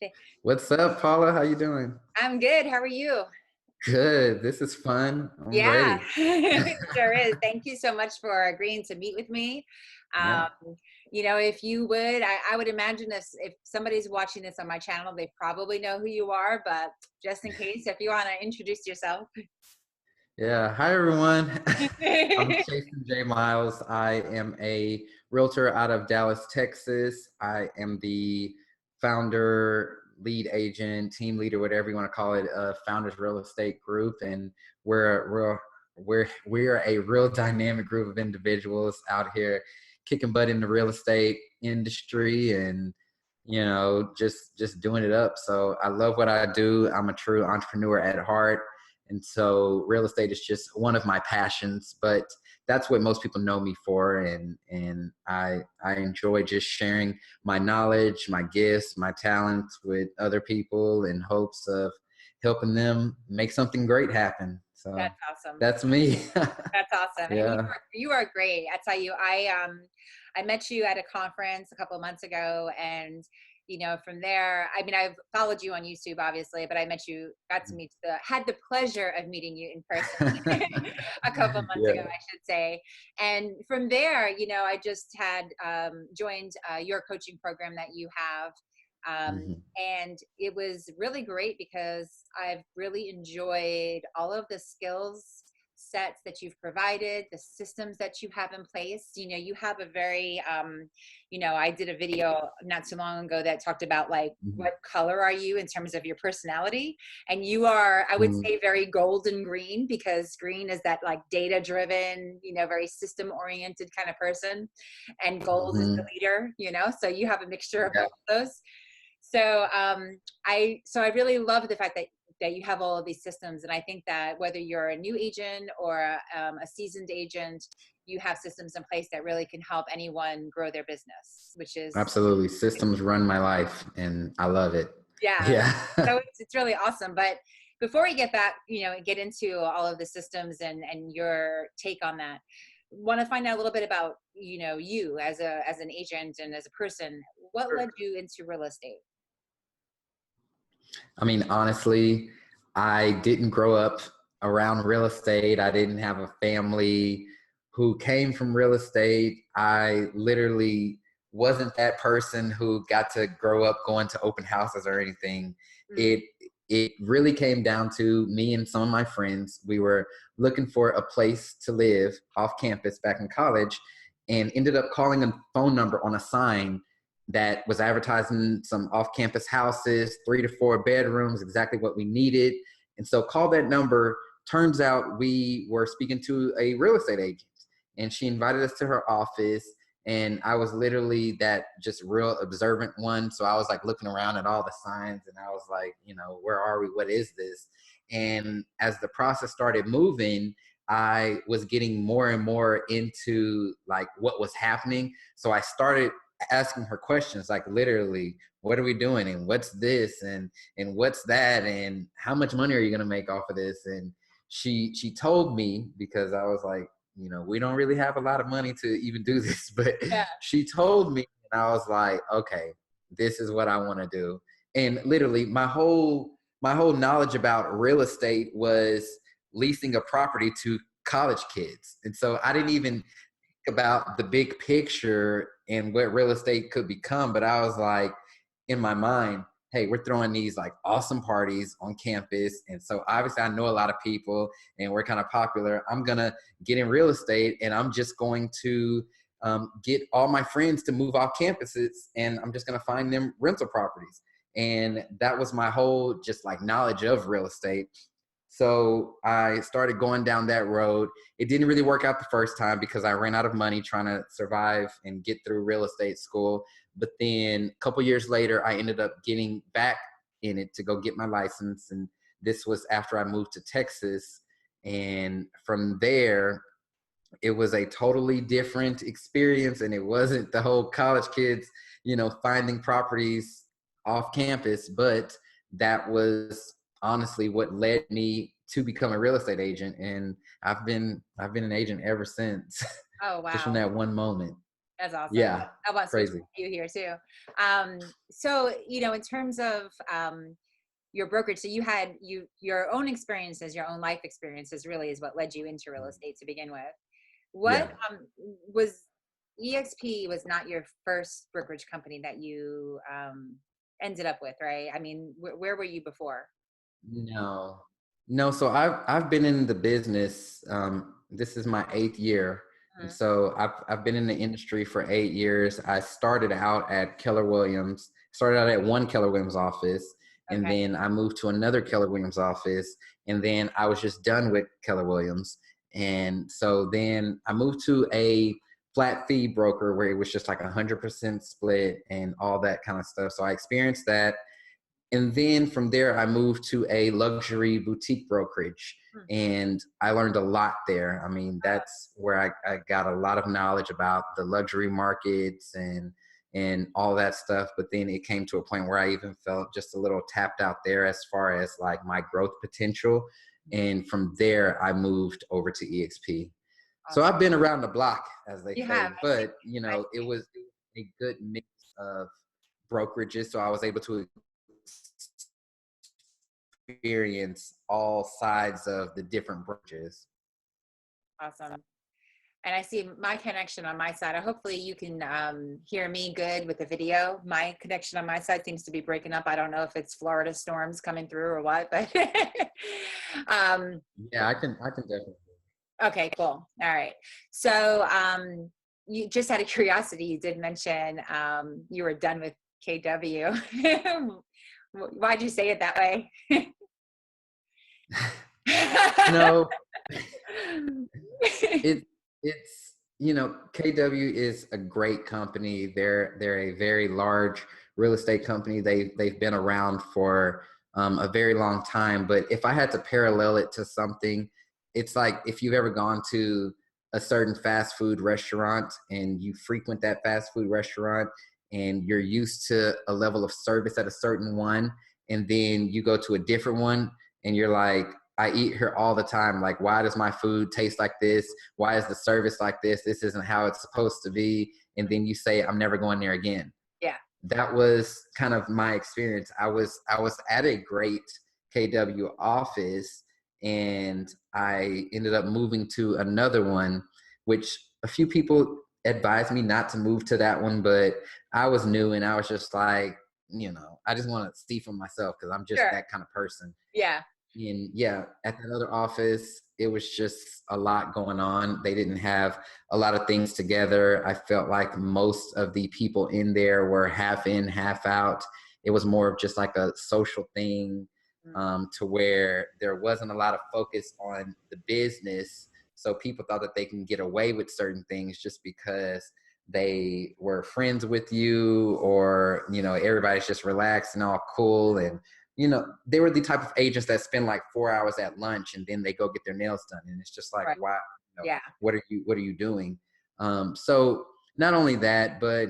Th- What's up, Paula? How you doing? I'm good. How are you? Good. This is fun. I'm Yeah, ready. it sure is. Thank you so much for agreeing to meet with me. Yeah. Um, if you would, I would imagine if somebody's watching this on my channel, they probably know who you are, but just in case, if you want to introduce yourself. Yeah. Hi, everyone. I'm Chastin Miles. I am a realtor out of Dallas, Texas. I am the founder, lead agent, team leader, whatever you want to call it, of Founders Real Estate Group. And we're a real dynamic group of individuals out here kicking butt in the real estate industry and just doing it up. So I love what I do. I'm a true entrepreneur at heart. And so real estate is just one of my passions, but that's what most people know me for. And I enjoy just sharing my knowledge, my gifts, my talents with other people in hopes of helping them make something great happen. So That's awesome. that's me. That's awesome. And Yeah. you are great. I tell you, I met you at a conference a couple of months ago, and from there, I mean, I've followed you on YouTube obviously, but I met you, got to meet had the pleasure of meeting you in person a couple of months ago, Yeah. I should say. And from there, I just had joined your coaching program that you have. Mhm. And it was really great because I've really enjoyed all of the skills sets that you've provided, the systems that you have in place. You have a very I did a video not too long ago that talked about like Mhm. what color are you in terms of your personality, and you are, I would Mhm. say, very golden green, because green is that like data driven, very system oriented kind of person, and gold is the Mhm. leader, so you have a mixture of Yeah. both of those. So I really love the fact that you have all of these systems, and I think that whether you're a new agent or a seasoned agent, you have systems in place that really can help anyone grow their business, which is, Absolutely. Systems run my life and I love it. yeah. Yeah. So it's really awesome. But before we get back, get into all of the systems and your take on that, want to find out a little bit about you as an agent and as a person. What led you into real estate? I mean, honestly, I didn't grow up around real estate. I didn't have a family who came from real estate. I literally wasn't that person who got to grow up going to open houses or anything. Mm. It really came down to me and some of my friends. We were looking for a place to live off campus back in college and ended up calling a phone number on a sign that was advertising some off-campus houses, 3 to 4 bedrooms, exactly what we needed. And so called that number. Turns out we were speaking to a real estate agent, and she invited us to her office. And I was literally that just real observant one. So I was like looking around at all the signs and I was like, where are we? What is this? And as the process started moving, I was getting more and more into like what was happening. So I started asking her questions like literally, what are we doing and what's this and what's that and how much money are you going to make off of this? And she told me, because I was like, we don't really have a lot of money to even do this, but Yeah. she told me and I was like, okay, this is what I want to do. And literally my whole knowledge about real estate was leasing a property to college kids. And so I didn't even about the big picture and what real estate could become. But I was like, in my mind, hey, we're throwing these like awesome parties on campus. And so obviously I know a lot of people and we're kind of popular. I'm going to get in real estate and I'm just going to get all my friends to move off campuses and I'm just going to find them rental properties. And that was my whole just like knowledge of real estate. So I started going down that road. It didn't really work out the first time because I ran out of money trying to survive and get through real estate school. But then a couple years later, I ended up getting back in it to go get my license. And this was after I moved to Texas. And from there, it was a totally different experience. And it wasn't the whole college kids, finding properties off campus, but that was honestly what led me to become a real estate agent. And I've been an agent ever since. Oh, Just from wow. that one moment. That's awesome. Yeah, I want to switch crazy. you here too. So, in terms of your brokerage, so you had your own experiences, your own life experiences really is what led you into real estate to begin with. What Yeah. was EXP was not your first brokerage company that you ended up with, right? I mean, where were you before? No, no. So I've been in the business. This is my 8th year, and Mhm. so I've been in the industry for 8 years. I started out at Keller Williams. Started out at one Keller Williams office, and Okay. then I moved to another Keller Williams office, and then I was just done with Keller Williams, and so then I moved to a flat fee broker where it was just like 100% split and all that kind of stuff. So I experienced that, and then from there, I moved to a luxury boutique brokerage, Hmm. and I learned a lot there. I mean, that's where I got a lot of knowledge about the luxury markets and all that stuff. But then it came to a point where I even felt just a little tapped out there as far as like my growth potential. And from there, I moved over to EXP. So Awesome. I've been around the block, as they You have. say, I see. but it was a good mix of brokerages. So I was able to experience all sides of the different branches. Awesome. And I see my connection on my side. Hopefully you can hear me good with the video. My connection on my side seems to be breaking up. I don't know if it's Florida storms coming through or what, but um, Yeah, I can definitely. okay, cool. All right. So you just out of curiosity, you did mention you were done with KW. Why'd you say it that way? No, it it's KW is a great company. They're a very large real estate company. They've been around for a very long time. But if I had to parallel it to something, it's like if you've ever gone to a certain fast food restaurant and you frequent that fast food restaurant and you're used to a level of service at a certain one, and then you go to a different one and you're like, I eat here all the time. Like, why does my food taste like this? Why is the service like this? This isn't how it's supposed to be. And then you say, I'm never going there again. Yeah. That was kind of my experience. I was at a great KW office, and I ended up moving to another one, which a few people advised me not to move to that one, but I was new and I was just like, I just want to see for myself because I'm just Sure. that kind of person. Yeah. And yeah, at that other office, it was just a lot going on. They didn't have a lot of things together. I felt like most of the people in there were half in, half out. It was more of just like a social thing, Mm. to where there wasn't a lot of focus on the business. So people thought that they can get away with certain things just because they were friends with you, or everybody's just relaxed and all cool. And they were the type of agents that spend like 4 hours at lunch and then they go get their nails done. And it's just like, Right. why, Yeah. what are you doing? So not only that, but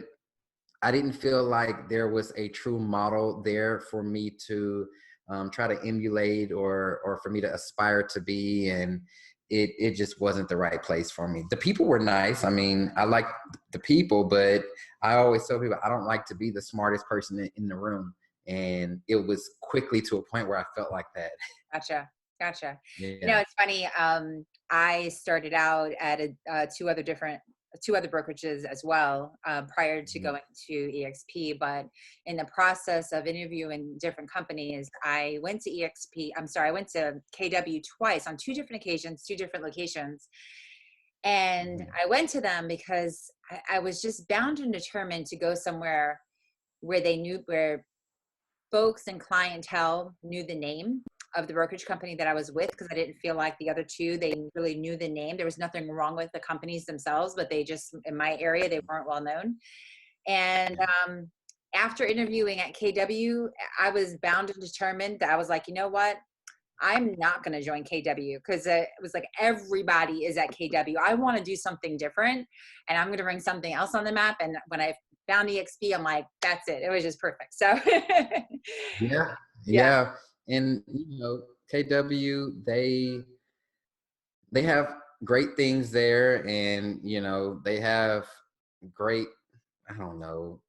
I didn't feel like there was a true model there for me to try to emulate, or for me to aspire to be. And it just wasn't the right place for me. The people were nice. I mean, I like the people, but I always tell people I don't like to be the smartest person in the room. And it was quickly to a point where I felt like that. Gotcha. Gotcha. Yeah. It's funny. I started out at two other brokerages as well prior to Mhm. going to EXP. But in the process of interviewing different companies, I went to EXP. I'm sorry, I went to KW twice on two different occasions, two different locations. And Mhm. I went to them because I was just bound and determined to go somewhere where folks and clientele knew the name of the brokerage company that I was with, because I didn't feel like the other two, they really knew the name. There was nothing wrong with the companies themselves, but they just, in my area, they weren't well known. And Yeah. after interviewing at KW, I was bound and determined that I was like, you know what? I'm not going to join KW because it was like everybody is at KW. I want to do something different and I'm going to bring something else on the map. And when I found EXP, I'm like, that's it. It was just perfect. So, Yeah. yeah. Yeah. And KW, they have great things there, and they have great, I don't know,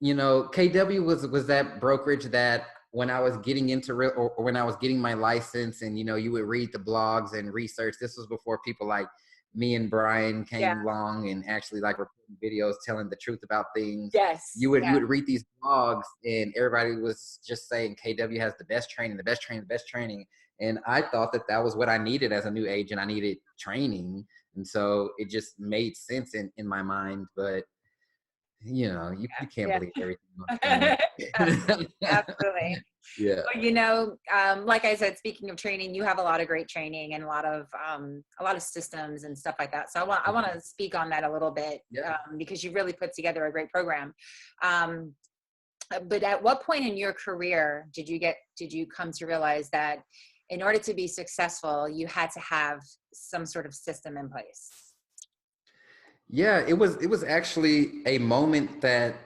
KW was that brokerage that when I was getting into real, or when I was getting my license, and you would read the blogs and research. This was before people like me and Brian Yeah. came along and actually like recording videos telling the truth about things. Yes. You would read these blogs, and everybody was just saying KW has the best training, the best training, the best training. And I thought that that was what I needed as a new agent. I needed training. And so it just made sense in my mind. But you can't Yeah. believe everything on the Yeah. internet. Absolutely. Yeah. Well, like I said, speaking of training, you have a lot of great training and a lot of systems and stuff like that. So I want to speak on that a little bit, Yeah. because you really put together a great program. Um, but at what point in your career did you come to realize that in order to be successful, you had to have some sort of system in place? Yeah, it was actually a moment that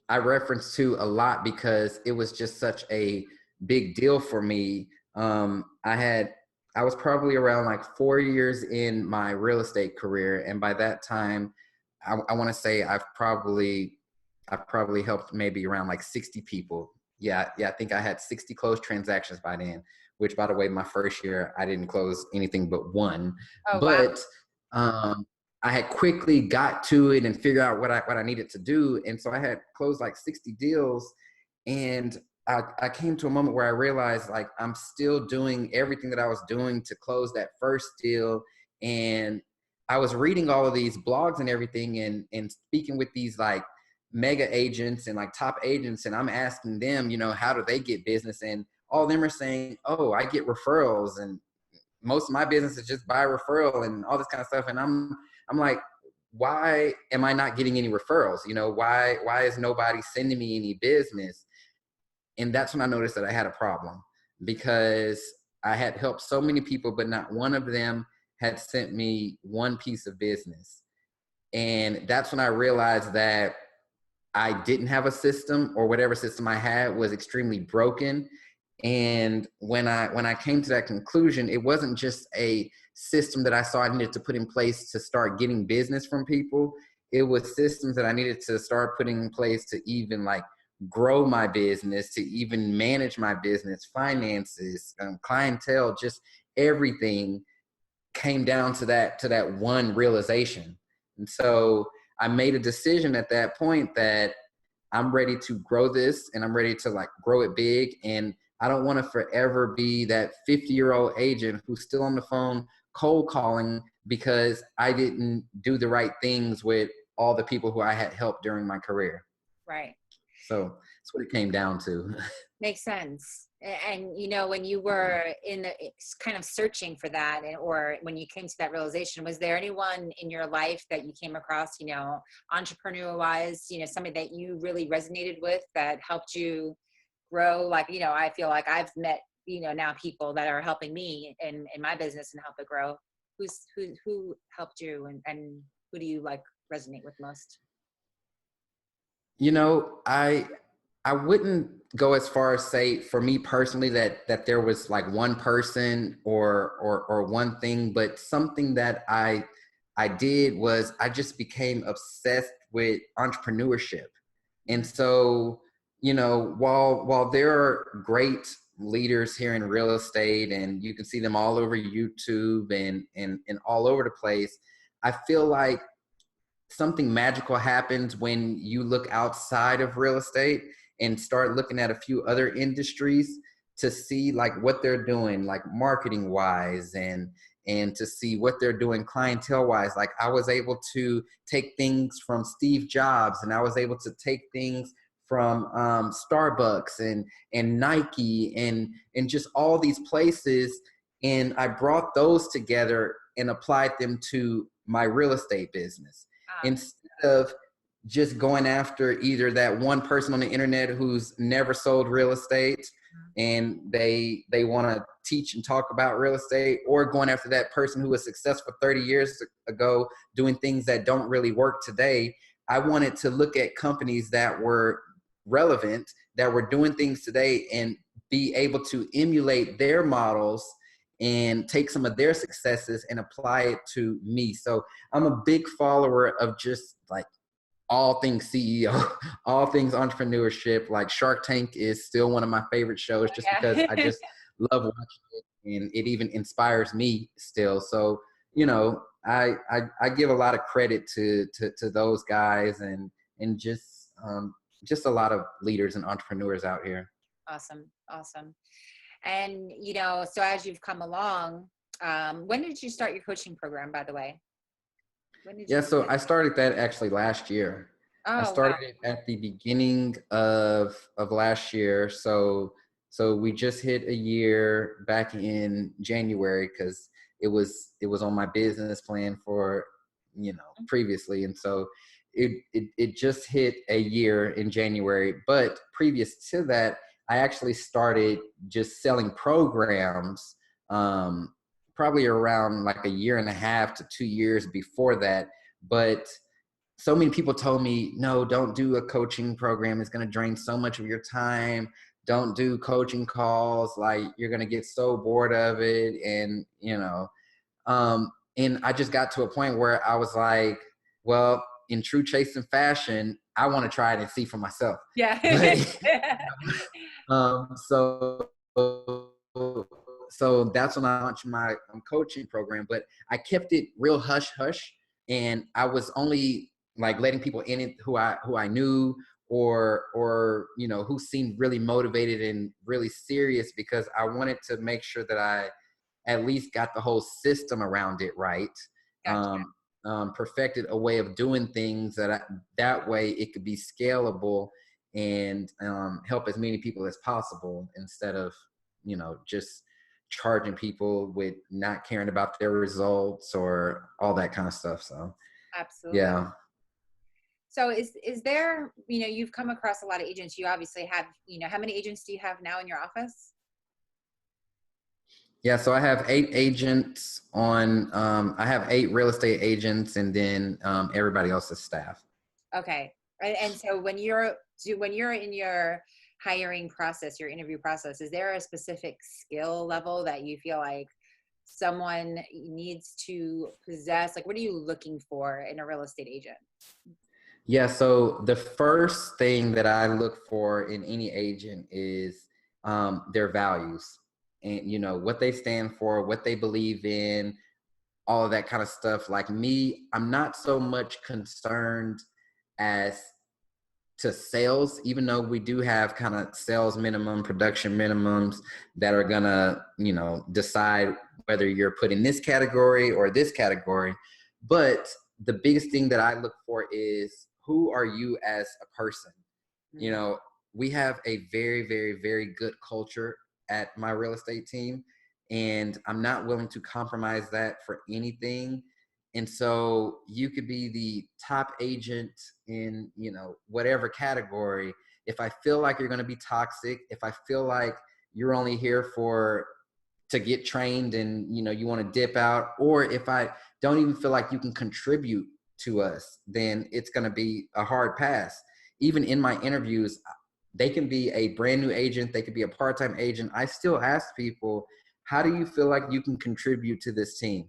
I reference to a lot because it was just such a big deal for me. I was probably around like 4 years in my real estate career, and by that time, I want to say I've probably helped maybe around like 60 people. Yeah, I think I had 60 closed transactions by then. Which, by the way, my first year I didn't close anything but one, Oh, wow. but um, I had quickly got to it and figured out what I needed to do. And so I had closed like 60 deals. And I came to a moment where I realized like I'm still doing everything that I was doing to close that first deal. And I was reading all of these blogs and everything, and speaking with these like mega agents and like top agents. And I'm asking them, how do they get business? And all of them are saying, oh, I get referrals, and most of my business is just by referral and all this kind of stuff. And I'm like, why am I not getting any referrals? Why is nobody sending me any business? And that's when I noticed that I had a problem, because I had helped so many people, but not one of them had sent me one piece of business. And that's when I realized that I didn't have a system, or whatever system I had was extremely broken. And when I came to that conclusion, it wasn't just a system that I saw I needed to put in place to start getting business from people. It was systems that I needed to start putting in place to even like grow my business, to even manage my business, finances, clientele, just everything came down to that one realization. And so I made a decision at that point that I'm ready to grow this, and I'm ready to like grow it big. And I don't want to forever be that 50-year-old agent who's still on the phone cold calling because I didn't do the right things with all the people who I had helped during my career. Right. So that's what it came down to. Makes sense. And when you were in the kind of searching for that, or when you came to that realization, was there anyone in your life that you came across, entrepreneur wise, somebody that you really resonated with that helped you grow? Like, I feel like I've met, now people that are helping me in my business and help it grow. Who helped you, and who do you like resonate with most? I wouldn't go as far as say for me personally that there was like one person or one thing, but something that I did was I just became obsessed with entrepreneurship. And so, while there are great leaders here in real estate, and you can see them all over YouTube and all over the place, I feel like something magical happens when you look outside of real estate and start looking at a few other industries to see like what they're doing, like marketing wise, and to see what they're doing clientele wise. Like I was able to take things from Steve Jobs, and I was able to take things from Starbucks and Nike and just all these places, and I brought those together and applied them to my real estate business instead of just going after either that one person on the internet who's never sold real estate and they want to teach and talk about real estate, or going after that person who was successful 30 years ago doing things that don't really work today. I wanted to look at companies that were relevant, that were doing things today, and be able to emulate their models and take some of their successes and apply it to me. So I'm a big follower of just like all things CEO, all things entrepreneurship. Like Shark Tank is still one of my favorite shows just because Yeah. I just love watching it and it even inspires me still. So, you know, I give a lot of credit to those guys and just a lot of leaders and entrepreneurs out here. Awesome. Awesome. And, so as you've come along, when did you start your coaching program, by the way? When did Yeah, you so begin? I started that actually last year. I Oh, started wow. it at the beginning of last year. So we just hit a year back in January because it was on my business plan for previously, and so it just hit a year in January. But previous to that, I actually started just selling programs. Probably around like a year and a half to 2 years before that. But so many people told me, no, don't do a coaching program. It's going to drain so much of your time. Don't do coaching calls. Like you're going to get so bored of it. And I just got to a point where I was like, well, in true Chastin fashion, I want to try it and see for myself. Yeah. But so that's when I launched my coaching program. But I kept it real hush hush, and I was only like letting people in it who I knew or who seemed really motivated and really serious, because I wanted to make sure that I at least got the whole system around it right. Gotcha. Perfected a way of doing things that way it could be scalable and help as many people as possible, instead of just charging people with not caring about their results or all that kind of stuff. So Absolutely. yeah. So is there, you've come across a lot of agents. You obviously have, how many agents do you have now in your office? Yeah, so I have 8 agents on. I have 8 real estate agents, and then everybody else's staff. Okay. And so when you're in your hiring process, your interview process, is there a specific skill level that you feel like someone needs to possess? Like, what are you looking for in a real estate agent? Yeah, so the first thing that I look for in any agent is their values, and what they stand for, what they believe in, all of that kind of stuff. Like me, I'm not so much concerned as to sales, even though we do have kind of sales minimum, production minimums that are gonna, decide whether you're put in this category or this category. But the biggest thing that I look for is, who are you as a person? You Mm. know, we have a very, very, very good culture at my real estate team, and I'm not willing to compromise that for anything. And so you could be the top agent in, whatever category. If I feel like you're going to be toxic, if I feel like you're only here to get trained and you want to dip out, or if I don't even feel like you can contribute to us, then it's going to be a hard pass. Even in my interviews, they can be a brand new agent, they could be a part-time agent. I still ask people, how do you feel like you can contribute to this team?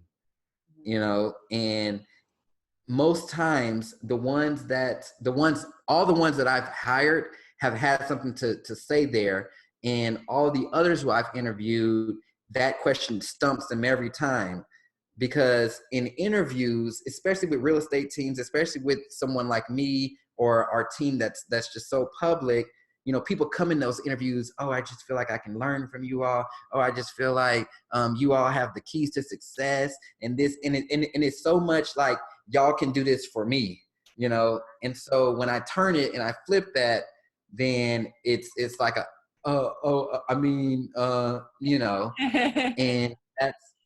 And most times all the ones that I've hired have had something to say there. And all the others who I've interviewed, that question stumps them every time. Because in interviews, especially with real estate teams, especially with someone like me or our team that's just so public, people come in those interviews, oh, I just feel like I can learn from you all. Oh, I just feel like you all have the keys to success, and this and it's so much like, y'all can do this for me. And so when I turn it and I flip that, then it's like I mean, and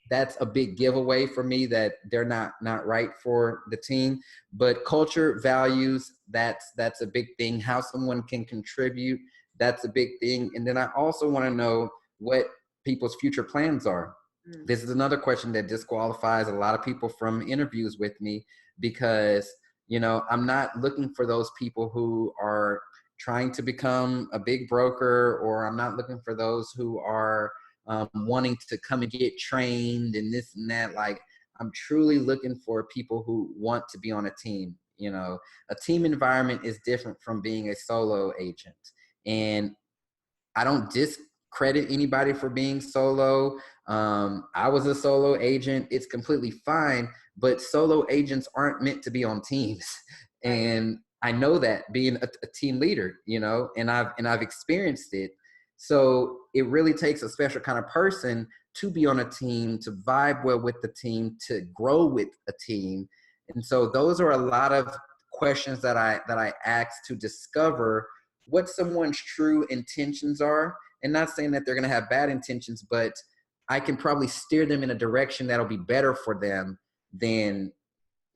that's a big giveaway for me, that they're not right for the team. But culture, values, that's a big thing. How someone can contribute, that's a big thing. And then I also want to know what people's future plans are. Mm. This is another question that disqualifies a lot of people from interviews with me, because I'm not looking for those people who are trying to become a big broker, or I'm not looking for those who are wanting to come and get trained and this and that. Like, I'm truly looking for people who want to be on a team. You know, a team environment is different from being a solo agent. And I don't discredit anybody for being solo. I was a solo agent. It's completely fine, but solo agents aren't meant to be on teams. Right. And I know that being a team leader, you know, and I've experienced it. So it really takes a special kind of person to be on a team, to vibe well with the team, to grow with a team. And so those are a lot of questions that I ask to discover what someone's true intentions are. And not saying that they're going to have bad intentions, but I can probably steer them in a direction that'll be better for them than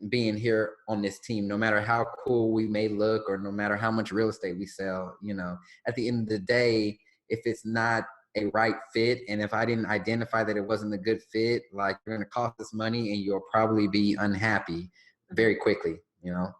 being here on this team, no matter how cool we may look or no matter how much real estate we sell. You know, at the end of the day, if it's not a right fit, and if I didn't identify that it wasn't a good fit, like, you're going to cost us money and you'll probably be unhappy Mhm. very quickly, you know?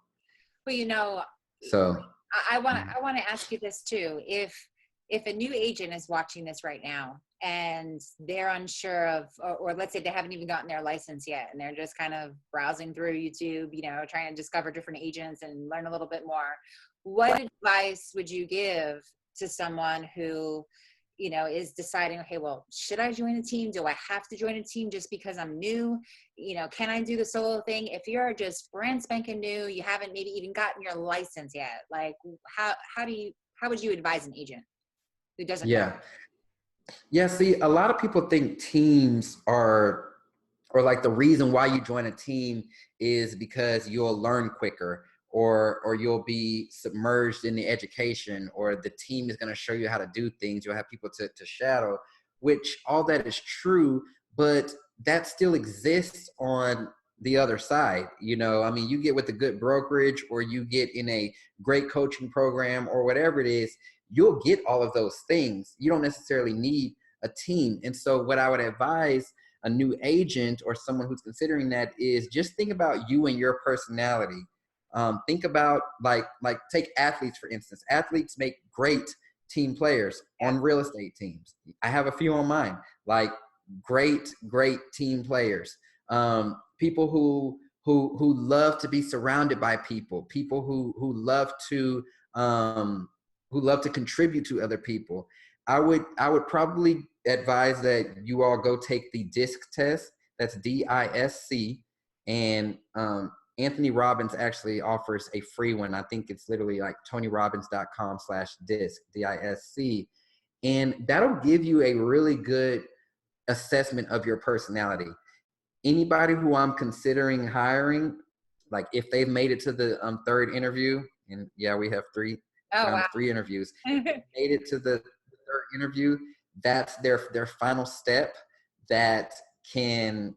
Well, you know, So, I want to ask you this too. If a new agent is watching this right now and they're unsure of, or let's say they haven't even gotten their license yet, and they're just kind of browsing through YouTube, you know, trying to discover different agents and learn a little bit more, what advice would you give to someone who, you know, is deciding, okay, well, should I join a team? Do I have to join a team just because I'm new? You know, can I do the solo thing? If you're just brand spanking new, you haven't maybe even gotten your license yet, like how would you advise an agent who doesn't know? yeah. Yeah, see, a lot of people think teams are, or like the reason why you join a team is because you'll learn quicker, or you'll be submerged in the education, or the team is going to show you how to do things. You'll have people to shadow, which all that is true, but that still exists on the other side. You know, I mean, you get with a good brokerage, or you get in a great coaching program, or whatever it is, you'll get all of those things. You don't necessarily need a team. And so what I would advise a new agent or someone who's considering that is just think about you and your personality. Think about, like take athletes, for instance. Athletes make great team players Yeah. on real estate teams. I have a few on mine, like great team players. People who love to be surrounded by people, people who love to contribute to other people. I would probably advise that you all go take the DISC test. That's DISC. And Anthony Robbins actually offers a free one. I think it's literally like tonyrobbins.com/DISC, DISC. And that'll give you a really good assessment of your personality. Anybody who I'm considering hiring, like if they've made it to the third interview, and yeah, we have Oh, wow. three interviews. If they made it to the third interview, that's their final step that can,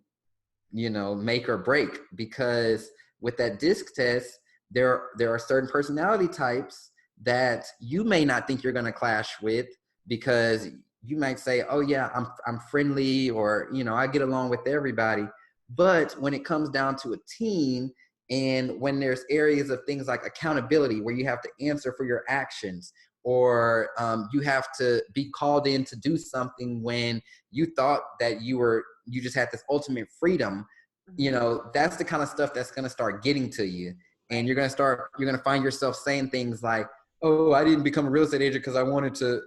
you know, make or break. Because with that DISC test, there are certain personality types that you may not think you're going to clash with, because you might say, oh yeah, I'm friendly, or, you know, I get along with everybody. But when it comes down to a team, and when there's areas of things like accountability, where you have to answer for your actions, or you have to be called in to do something when you thought that you just had this ultimate freedom, you Mhm. know, that's the kind of stuff that's going to start getting to you. And Right. you're going to find yourself saying things like, oh, I didn't become a real estate agent because I wanted to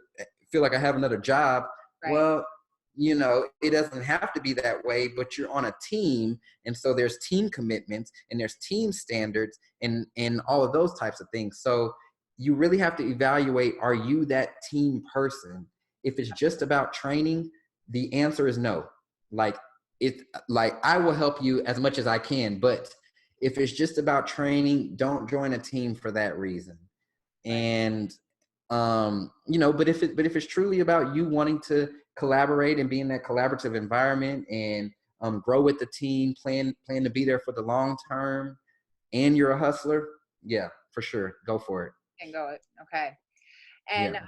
feel like I have another job. Right. Well, you know, it doesn't have to be that way, but you're on a team. And so there's team commitments, and there's team standards, and all of those types of things. So you really have to evaluate, are you that team person? If it's just about training, the answer is no. Like, it, like, I will help you as much as I can, but if it's just about training, don't join a team for that reason. Right. And you know, but if it's truly about you wanting to collaborate and be in that collaborative environment, and grow with the team, plan to be there for the long term, and you're a hustler, yeah, for sure, go for it. And go it. Okay. And Yeah.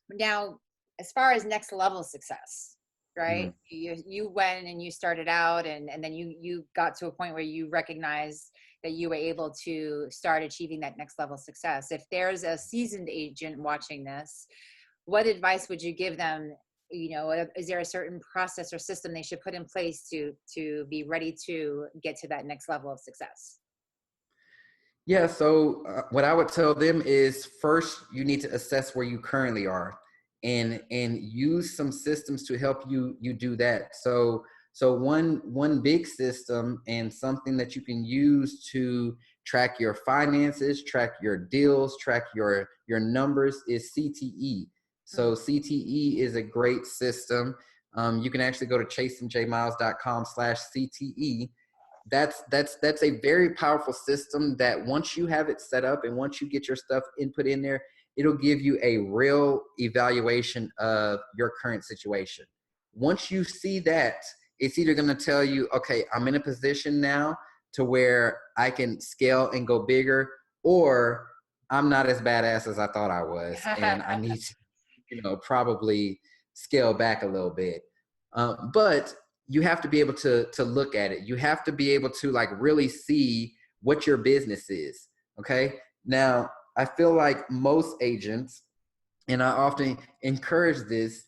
now, as far as next level success, right? Mhm. You went and you started out, and then you got to a point where you recognized that you were able to start achieving that next level success. If there's a seasoned agent watching this, what advice would you give them? You know, is there a certain process or system they should put in place to be ready to get to that next level of success? Yeah, so what I would tell them is first you need to assess where you currently are, and use some systems to help you do that. So one big system and something that you can use to track your finances, track your deals, track your numbers is CTE. Mm. So CTE is a great system. You can actually go to chastinjmiles.com/CTE. That's a very powerful system that once you have it set up and once you get your stuff input in there, it'll give you a real evaluation of your current situation. Once you see that, it's either going to tell you, okay, I'm in a position now to where I can scale and go bigger, or I'm not as badass as I thought I was and I need to, probably scale back a little bit. But you have to be able to look at it. You have to be able to like really see what your business is. Okay. Now, I feel like most agents, and I often encourage this,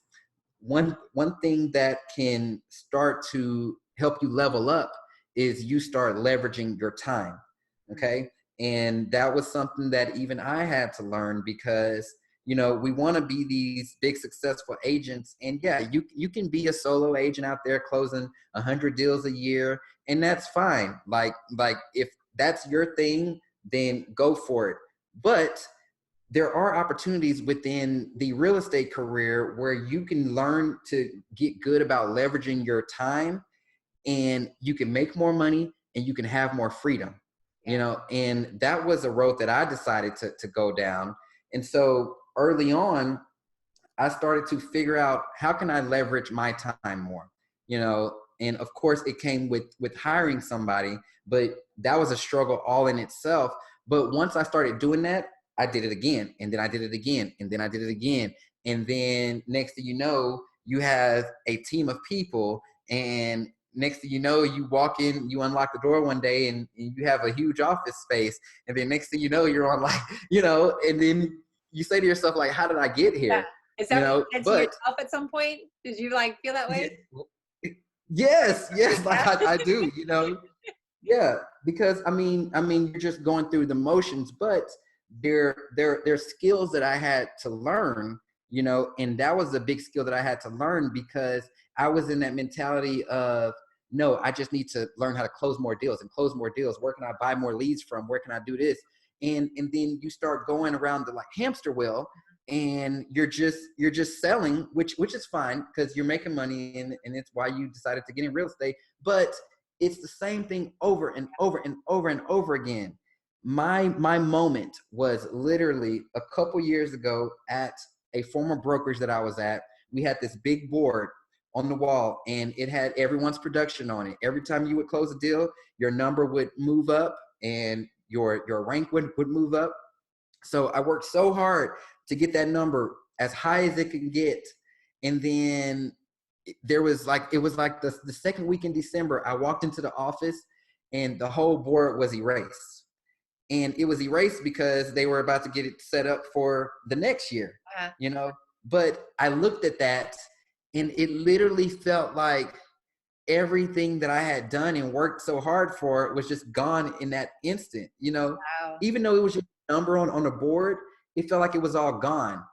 one thing that can start to help you level up is you start leveraging your time. Okay. And that was something that even I had to learn because we want to be these big successful agents, and yeah, you can be a solo agent out there closing 100 deals a year, and that's fine. Like if that's your thing, then go for it. But there are opportunities within the real estate career where you can learn to get good about leveraging your time, and you can make more money and you can have more freedom. Yeah. And that was a road that I decided to go down. And so early on, I started to figure out how can I leverage my time more, and of course it came with hiring somebody, but that was a struggle all in itself. But once I started doing that, I did it again, and then I did it again, and then I did it again. And then next thing you know, you have a team of people, and next thing you know, you walk in, you unlock the door one day and you have a huge office space. And then next thing you know, you're on like, and then you say to yourself, like, how did I get Yeah. here? Is that what you said to But yourself at some point? Did you like feel that yeah, way? yes, like Yeah. I do, yeah, because I mean, you're just going through the motions, but there's skills that I had to learn, and that was a big skill that I had to learn because I was in that mentality of no, I just need to learn how to close more deals and close more deals. Where can I buy more leads from? Where can I do this? And then you start going around the like hamster wheel, and you're just selling, which is fine because you're making money, and it's why you decided to get in real estate. But it's the same thing over and over and over and over again. My moment was literally a couple years ago at a former brokerage that I was at. We had this big board on the wall, and it had everyone's production on it. Every time you would close a deal, your number would move up and your rank would move up. So I worked so hard to get that number as high as it can get. And then it was like the second week in December, I walked into the office and the whole board was erased. And it was erased because they were about to get it set up for the next year, Uh, you know? But I looked at that and it literally felt like everything that I had done and worked so hard for was just gone in that instant. wow. Even though it was just a number on the board, it felt like it was all gone.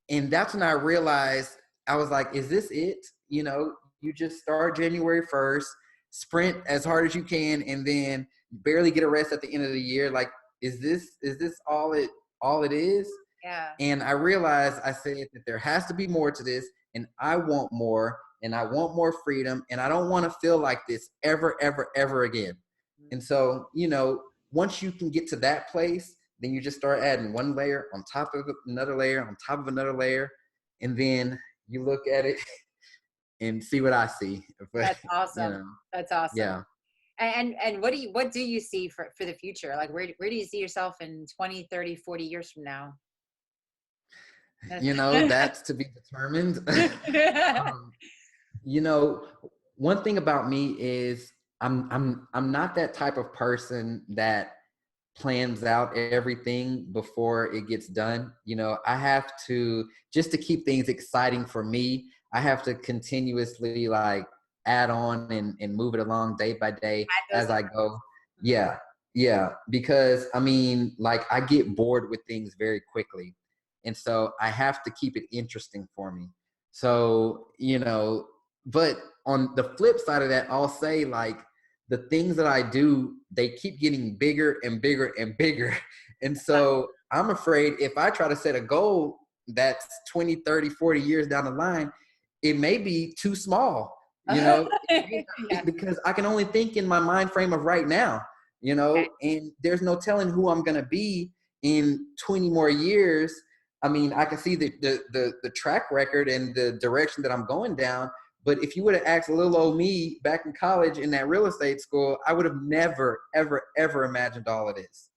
And that's when I realized, I was like, is this it? You just start January 1st, sprint as hard as you can, and then barely get a rest at the end of the year. Like, is this all it is? Yeah. And I realized, I said that there has to be more to this, and I want more, and I want more freedom, and I don't want to feel like this ever, ever, ever again. And so, once you can get to that place, then you just start adding one layer on top of another layer on top of another layer, and then you look at it and see what I see. But That's awesome. That's awesome. yeah. And what do you see for the future? Like where do you see yourself in 20, 30, 40 years from now? That's to be determined. um, You know, one thing about me is I'm not that type of person that plans out everything before it gets done. I have to, just to keep things exciting for me, I have to continuously like add on and move it along day by day Add those as on. I go. Yeah. Yeah, because I mean, like I get bored with things very quickly. And so I have to keep it interesting for me. So, but on the flip side of that, I'll say like the things that I do, they keep getting bigger and bigger and bigger. And so I'm afraid if I try to set a goal that's 20, 30, 40 years down the line, it may be too small, it may Yeah. not be, because I can only think in my mind frame of right now, and there's no telling who I'm going to be in 20 more years. I mean, I can see the track record and the direction that I'm going down. But if you would have asked little old me back in college in that real estate school, I would have never, ever, ever imagined all of this.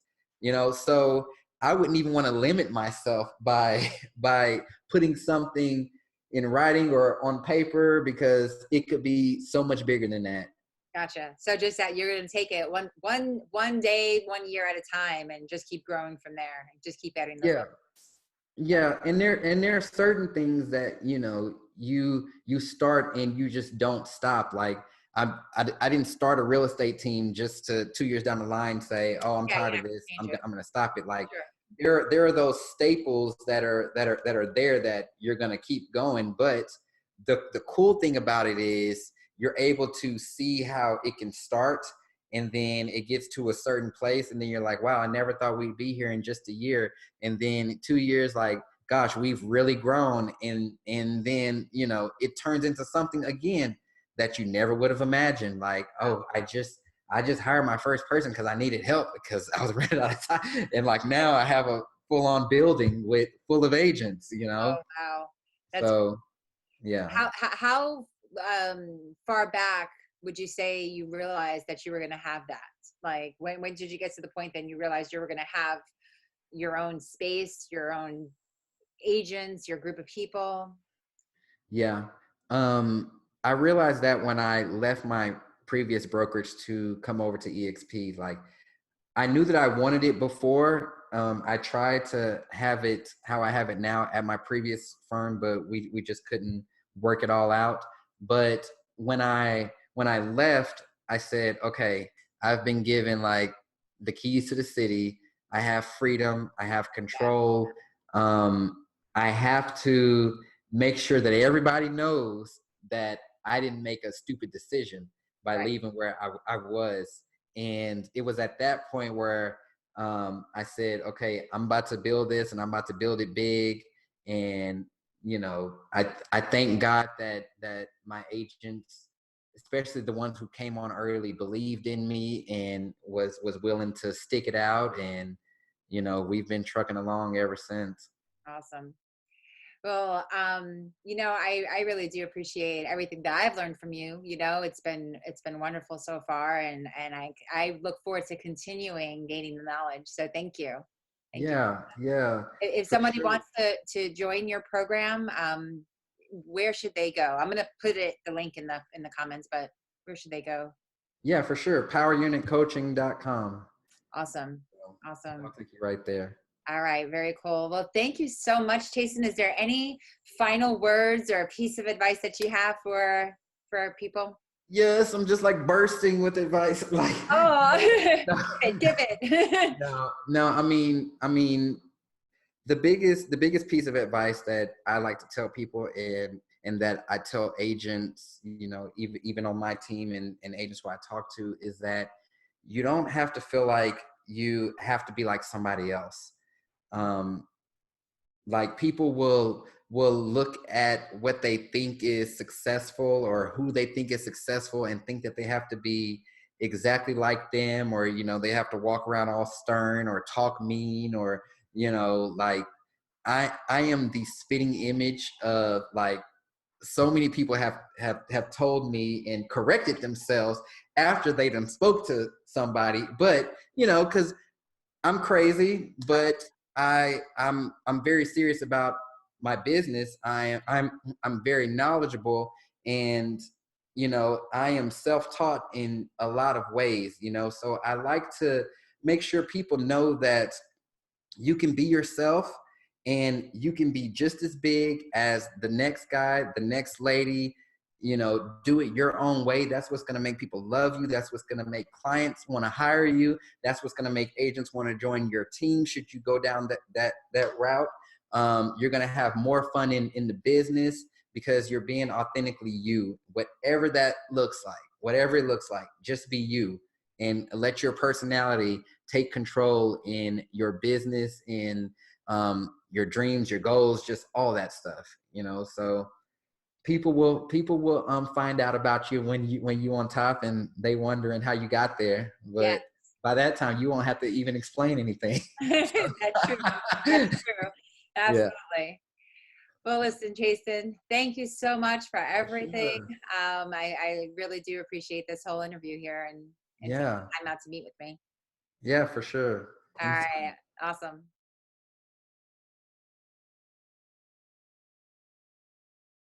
So I wouldn't even want to limit myself by by putting something in writing or on paper, because it could be so much bigger than that. Gotcha. So just that you're going to take it one day, 1 year at a time, and just keep growing from there, and just keep adding those. Yeah. Yeah, and there are certain things that you start and you just don't stop. Like I didn't start a real estate team just to 2 years down the line say, oh, I'm Yeah, you tired of never this. change I'm it. I'm gonna stop it. Like Sure. there are those staples that are there that you're gonna keep going. But the cool thing about it is you're able to see how it can start, and then it gets to a certain place, and then you're like, wow, I never thought we'd be here in just a year. And then 2 years, like, gosh, we've really grown. And then it turns into something again that you never would have imagined. Like, oh, I just hired my first person because I needed help because I was running out of time. And like now I have a full-on building with full of agents. Oh, wow. That's So yeah. how far back would you say you realized that you were going to have that? Like when did you get to the point then you realized you were going to have your own space, your own agents, your group of people? Yeah. I realized that when I left my previous brokerage to come over to EXP, like I knew that I wanted it before. I tried to have it how I have it now at my previous firm, but we just couldn't work it all out. But when I left, I said, okay, I've been given like the keys to the city. I have freedom. I have Yeah. control. I have to make sure that everybody knows that I didn't make a stupid decision by Right. leaving where I was. And it was at that point where I said, okay, I'm about to build this and I'm about to build it big. And, I thank God that my agents, especially the ones who came on early, believed in me and was willing to stick it out. And, we've been trucking along ever since. Awesome. Well, I really do appreciate everything that I've learned from you. It's been wonderful so far, and I look forward to continuing gaining the knowledge. So thank you. Thank you. Yeah, yeah, If for somebody sure. wants to join your program, where should they go? I'm gonna put the link in the comments, but where should they go? Yeah, for sure. Powerunitcoaching.com. Awesome. So Awesome. I'll take you right there. All right, very cool. Well, thank you so much, Chastin. Is there any final words or a piece of advice that you have for our people? Yes, I'm just like bursting with advice. Like, Oh, no, no, give it. no, no. I mean, the biggest piece of advice that I like to tell people, and that I tell agents, even on my team and agents who I talk to, is that you don't have to feel like you have to be like somebody else. Um, like people will look at what they think is successful or who they think is successful and think that they have to be exactly like them, or they have to walk around all stern or talk mean, or like I am the spitting image of, like, so many people have told me and corrected themselves after they done spoke to somebody. But because I'm crazy, but I'm very serious about my business. I'm very knowledgeable, and I am self-taught in a lot of ways. So I like to make sure people know that you can be yourself, and you can be just as big as the next guy, the next lady, do it your own way. That's what's going to make people love you. That's what's going to make clients want to hire you. That's what's going to make agents want to join your team should you go down that route. You're going to have more fun in the business because you're being authentically you, whatever that looks like, whatever it looks like, just be you and let your personality take control in your business, in your dreams, your goals, just all that stuff, so people will find out about you when you on top and they wondering how you got there, Yeah. but by that time you won't have to even explain anything. That's true. That's true. Yeah, Absolutely. Well, listen, Jason, thank you so much for for everything. sure. I really do appreciate this whole interview here and taking Yeah, time out to meet with me. yeah, for sure. All Anytime. right. Awesome.